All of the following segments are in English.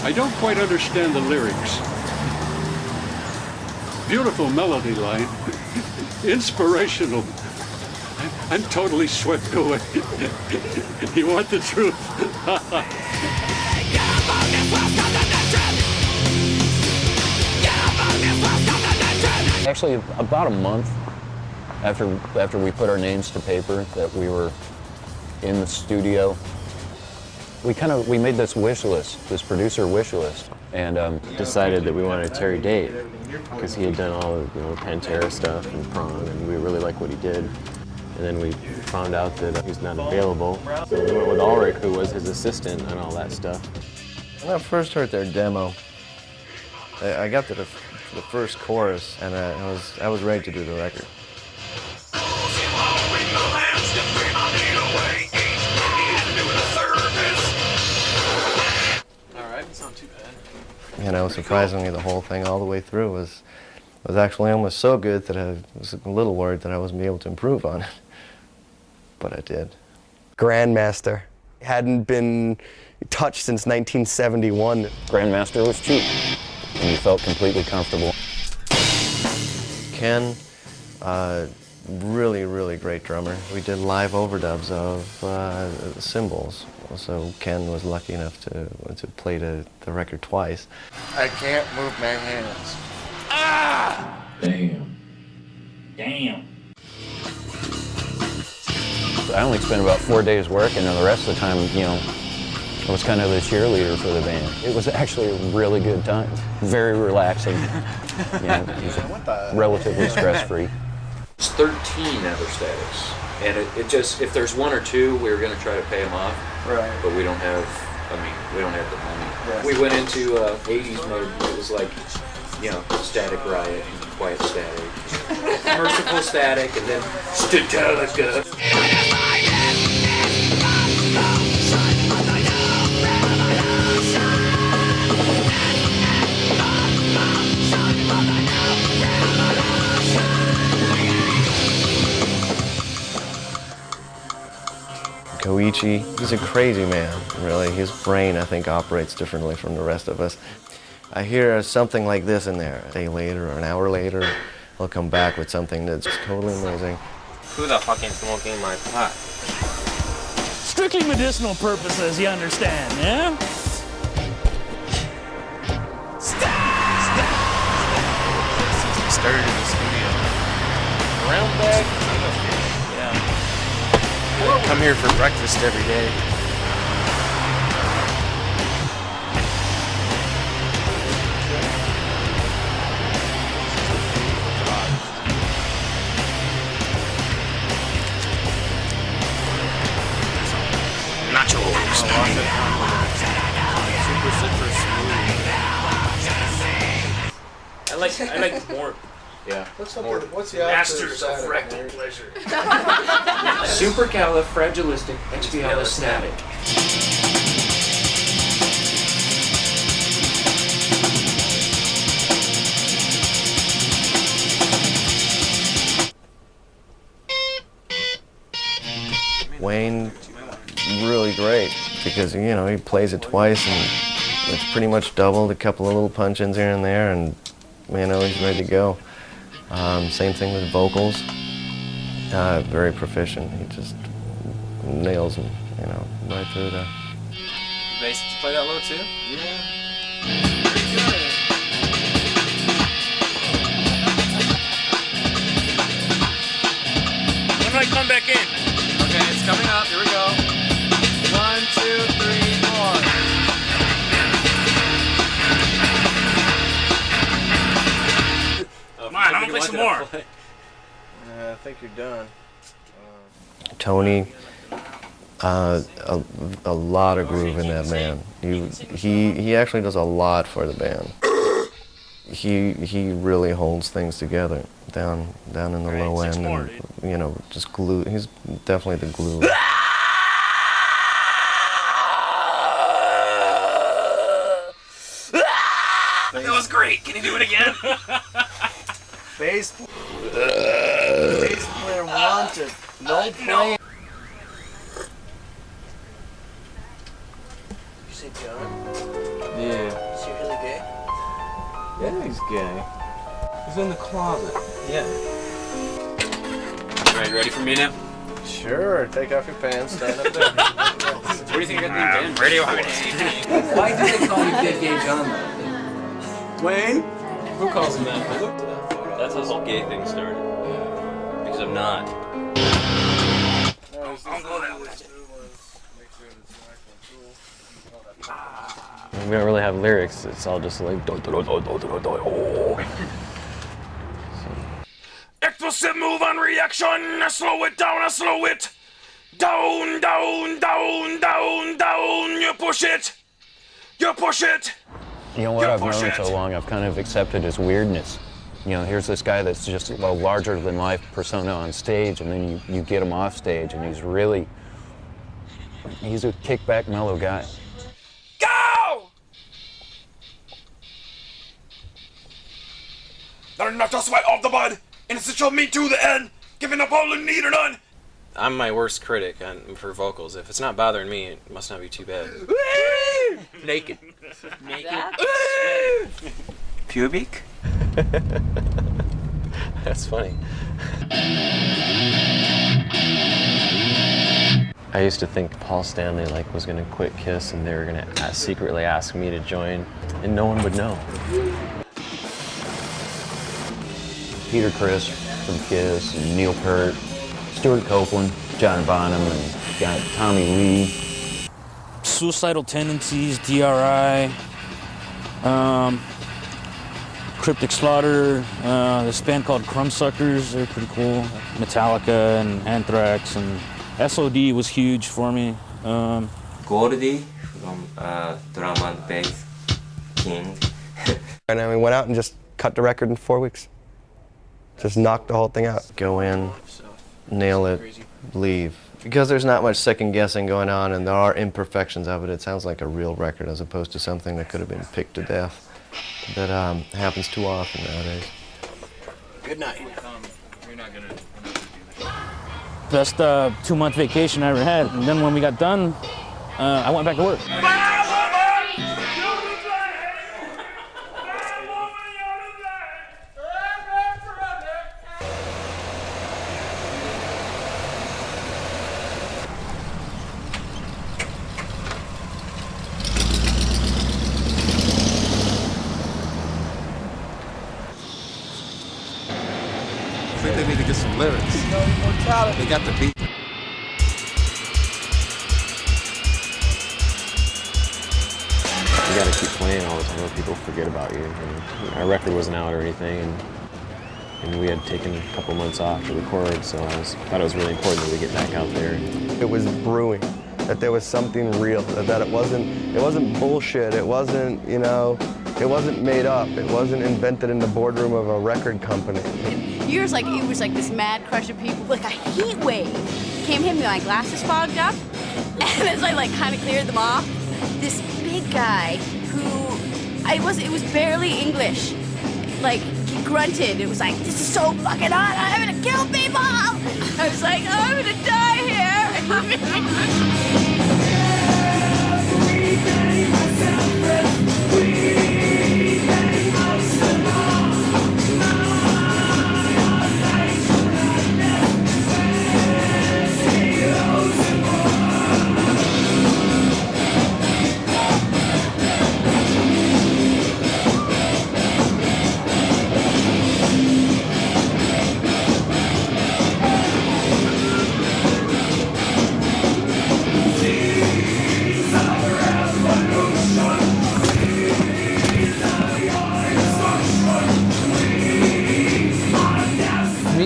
I don't quite understand the lyrics. Beautiful melody line. Inspirational. I'm totally swept away. You want the truth? Actually, about a month after we put our names to paper that we were in the studio, we made this wish list, this producer wish list, and decided that we wanted Terry Date because he had done all of, Pantera stuff and Prong, and we really liked what he did. And then we found out that he's not available, so we went with Ulrich, who was his assistant and all that stuff. When I first heard their demo, I got to the first chorus, and I was ready to do the record. Surprisingly, the whole thing all the way through was actually almost so good that I was a little worried that I wasn't able to improve on it. But I did. Grandmaster hadn't been touched since 1971. Grandmaster was cheap, and you felt completely comfortable. Ken, really, really great drummer. We did live overdubs of cymbals. So Ken was lucky enough to play the record twice. I can't move my hands. Ah! Damn. Damn. I only spent about 4 days working, and the rest of the time, I was kind of the cheerleader for the band. It was actually a really good time. Very relaxing. It was relatively stress-free. It's 13 other statics. And it just, if there's one or two, we were going to try to pay them off. Right. But we don't have, we don't have the money. Right. We went into 80s mode. It was like, Static Riot, and Quiet Static, Merciful Static, and then Statica. Koichi, he's a crazy man, really. His brain, I think, operates differently from the rest of us. I hear something like this in there. A day later or an hour later, he'll come back with something that's totally amazing. Who the fuck is smoking my pot? Strictly medicinal purposes, you understand, yeah? Started in the studio. Around back? Yeah. I come here for breakfast every day. Nachos. Super citrus. I like more. Yeah. What's the Masters of rectal pleasure. Supercalifragilistic expialidocious. Wayne, really great, because, he plays it twice, and it's pretty much doubled, a couple of little punch-ins here and there, and, he's ready to go. Same thing with vocals. Very proficient. He just nails them, right through the... Bass, did you play that low too? Yeah. When do I come back in? Okay, it's coming up. Here we go. 1, 2, 3, 4. Come on, I'm gonna play some more. I think you're done. Tony, a lot of groove in that man. He actually does a lot for the band. He really holds things together down in the low end, and just glue. He's definitely the glue. That was great. Can you do it again? Bass player wanted. No playing. You say John? Yeah. he's gay. He's in the closet. Yeah. Right, ready for me now? Sure. Take off your pants. Stand up there. What do you think I got the ready? Why do they call you Dead Gay John though? Wayne? Who calls him that? That's how this whole gay thing started. Because I'm not. We don't really have lyrics. It's all just like. Explosive move on reaction. Slow it down, slow it. Down, down, down, down, down. You push it. You push it. You know what, I've known so long, I've kind of accepted his weirdness. You know, here's this guy that's just a larger-than-life persona on stage, and then you get him off stage, and he's a kick-back, mellow guy. Go! They're not just sweat off the bud. Innocent shall meet to the end. Giving up all the need or none. I'm my worst critic for vocals. If it's not bothering me, it must not be too bad. Naked. Pubic? That's funny. I used to think Paul Stanley was gonna quit Kiss and they were gonna secretly ask me to join, and no one would know. Peter Criss from Kiss, and Neil Peart, Stuart Copeland, John Bonham, and got Tommy Lee. Suicidal Tendencies, DRI, Cryptic Slaughter, this band called Crumbsuckers, they're pretty cool. Metallica and Anthrax, and SOD was huge for me. Goldie from Drum and Bass King. And then we went out and just cut the record in 4 weeks. Just knocked the whole thing out. Go in, nail it, leave. Because there's not much second guessing going on and there are imperfections of it, it sounds like a real record as opposed to something that could have been picked to death. That happens too often nowadays. Good night. Best 2-month vacation I ever had. And then when we got done, I went back to work. I think they need to get some lyrics. They got the beat. You gotta keep playing all the time or people forget about you. And our record wasn't out or anything, and we had taken a couple months off to record, so I thought it was really important that we get back out there. It was brewing, that there was something real, that it wasn't bullshit, it wasn't, you know, it wasn't made up, it wasn't invented in the boardroom of a record company. Years like it was like this mad crush of people, like a heat wave came hit me. My glasses fogged up, and as I kind of cleared them off, this big guy who it was barely English, he grunted. It was like, "This is so fucking hot! I'm gonna kill people!" I was like, "Oh, I'm gonna die here."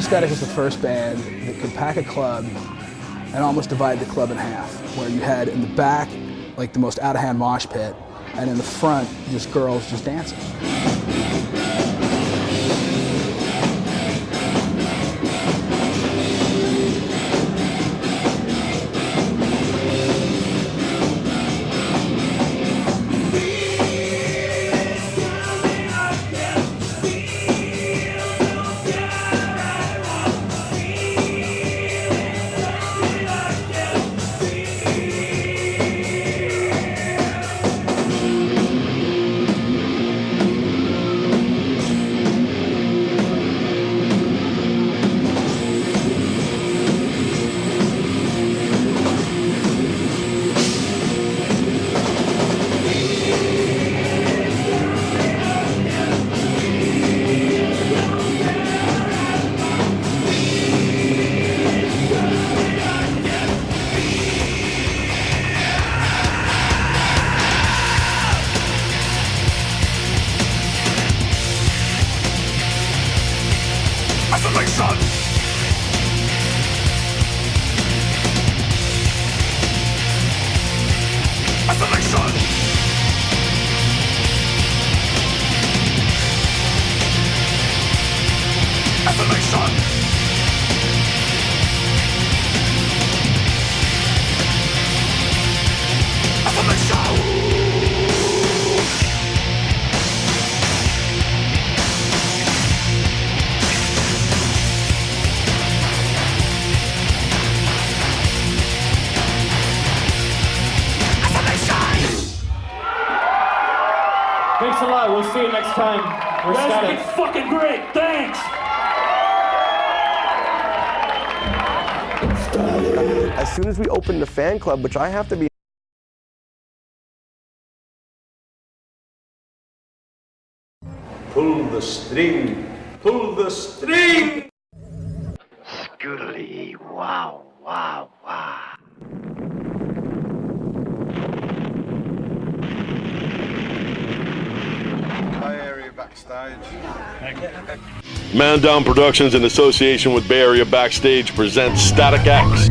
Static was the first band that could pack a club and almost divide the club in half, where you had in the back the most out-of-hand mosh pit, and in the front just girls just dancing. Thanks a lot. We'll see you next time. We're Static. That's fucking great. Thanks. As soon as we opened the fan club, which I have to be Pull the string. Pull the string. Scoodly, wow, wow, wow. Bay Area Backstage. Man Down Productions, in association with Bay Area Backstage, presents Static X.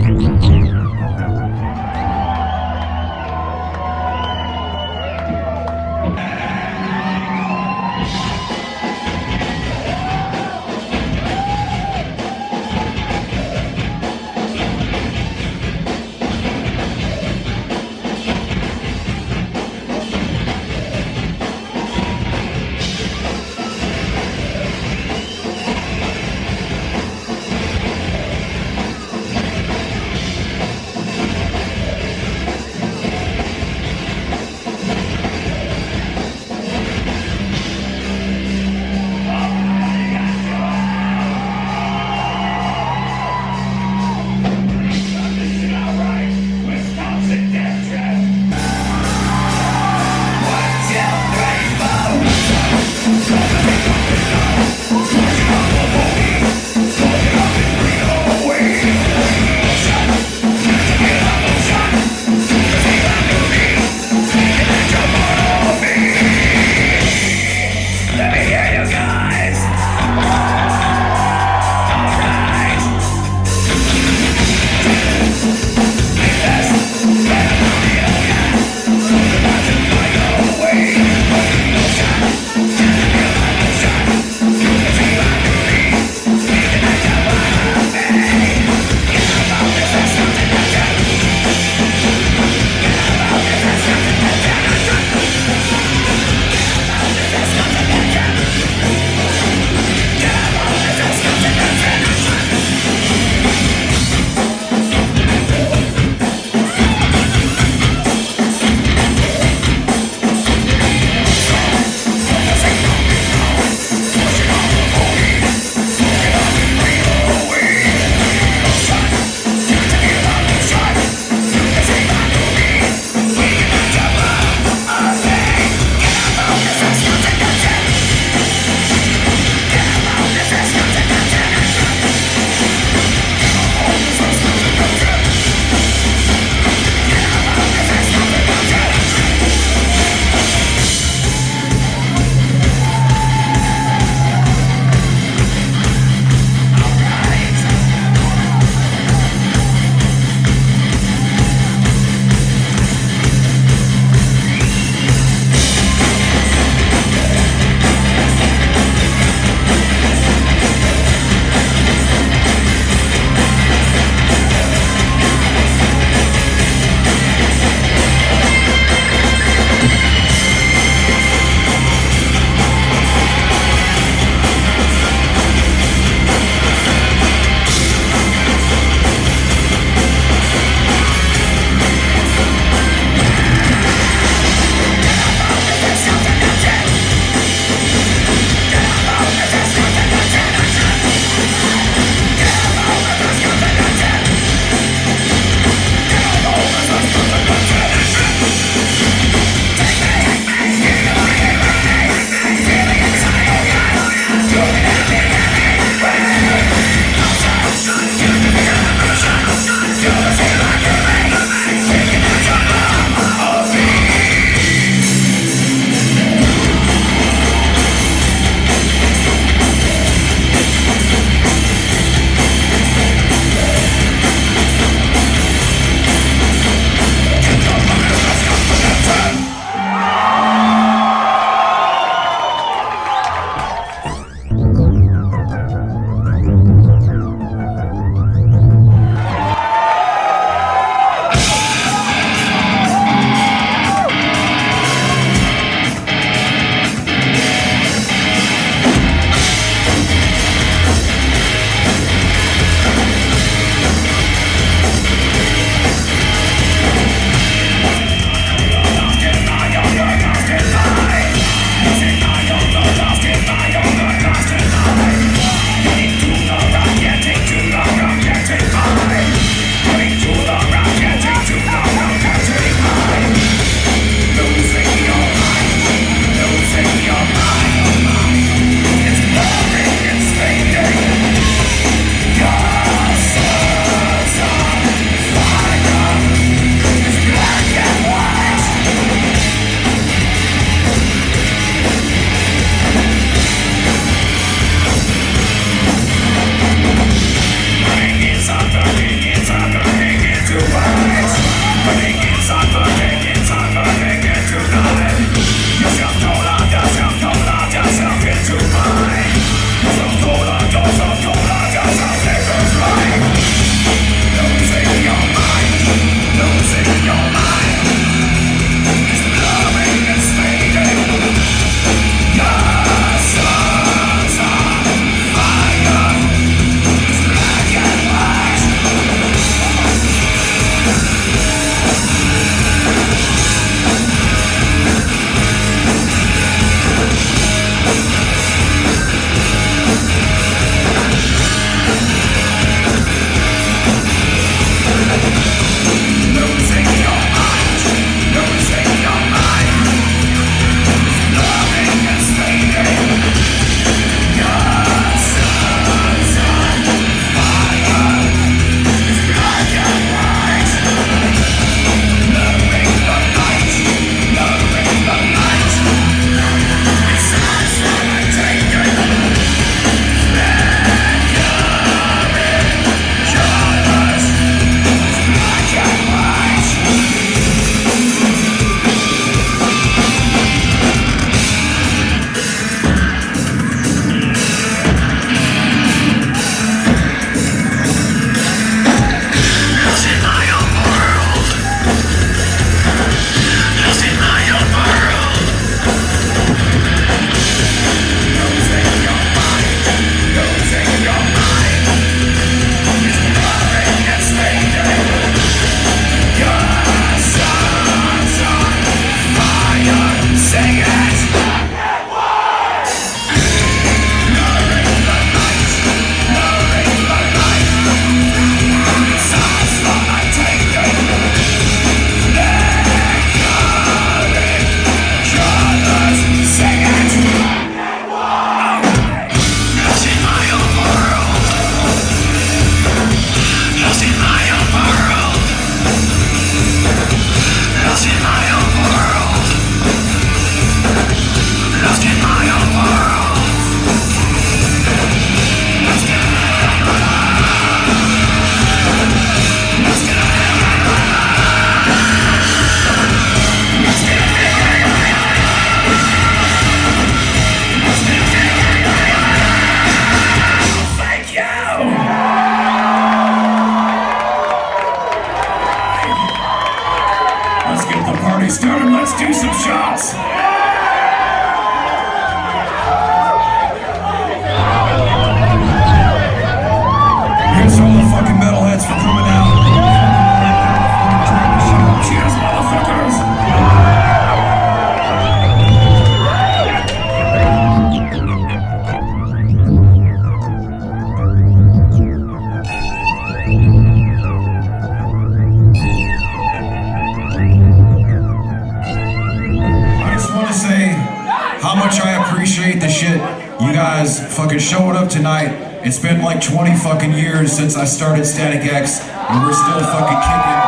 how much I appreciate the shit you guys fucking showing up tonight. It's been like 20 fucking years since I started Static X, and we're still fucking kicking.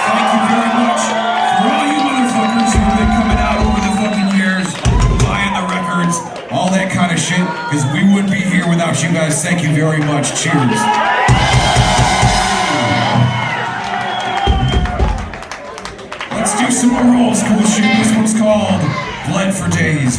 Thank you very much for all you motherfuckers who've been coming out over the fucking years, buying the records, all that kind of shit, because we wouldn't be here without you guys. Thank you very much. Cheers. Let's do some more old school shit. This one's called Bled for Days.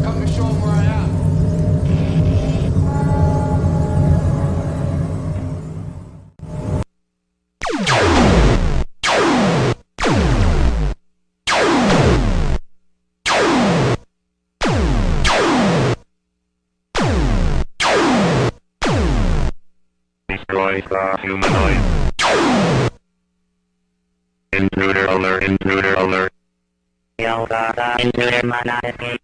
Come to show them where I am. Destroy the humanoid. Intruder alert, intruder alert. Intruder, intruder,